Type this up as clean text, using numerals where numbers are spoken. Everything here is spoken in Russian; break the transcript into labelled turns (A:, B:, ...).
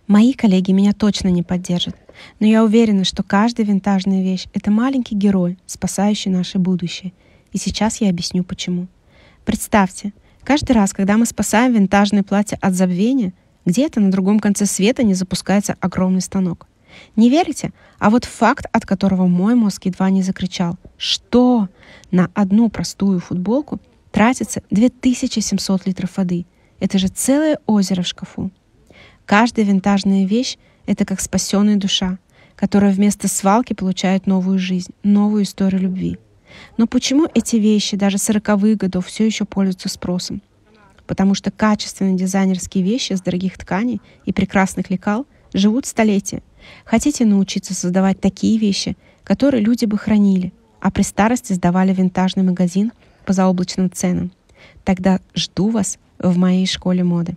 A: Мои коллеги меня точно не поддержат, но я уверена, что каждая винтажная вещь — это маленький герой, спасающий наше будущее. И сейчас я объясню почему. Представьте, каждый раз, когда мы спасаем винтажное платье от забвения, где-то на другом конце света не запускается огромный станок. Не верите? А вот факт, от которого мой мозг едва не закричал. Что? На одну простую футболку тратится 2700 литров воды. Это же целое озеро в шкафу. Каждая винтажная вещь — это как спасенная душа, которая вместо свалки получает новую жизнь, новую историю любви. Но почему эти вещи даже 40-х годов все еще пользуются спросом? Потому что качественные дизайнерские вещи из дорогих тканей и прекрасных лекал живут столетия. Хотите научиться создавать такие вещи, которые люди бы хранили, а при старости сдавали в винтажный магазин по заоблачным ценам? Тогда жду вас в моей школе моды.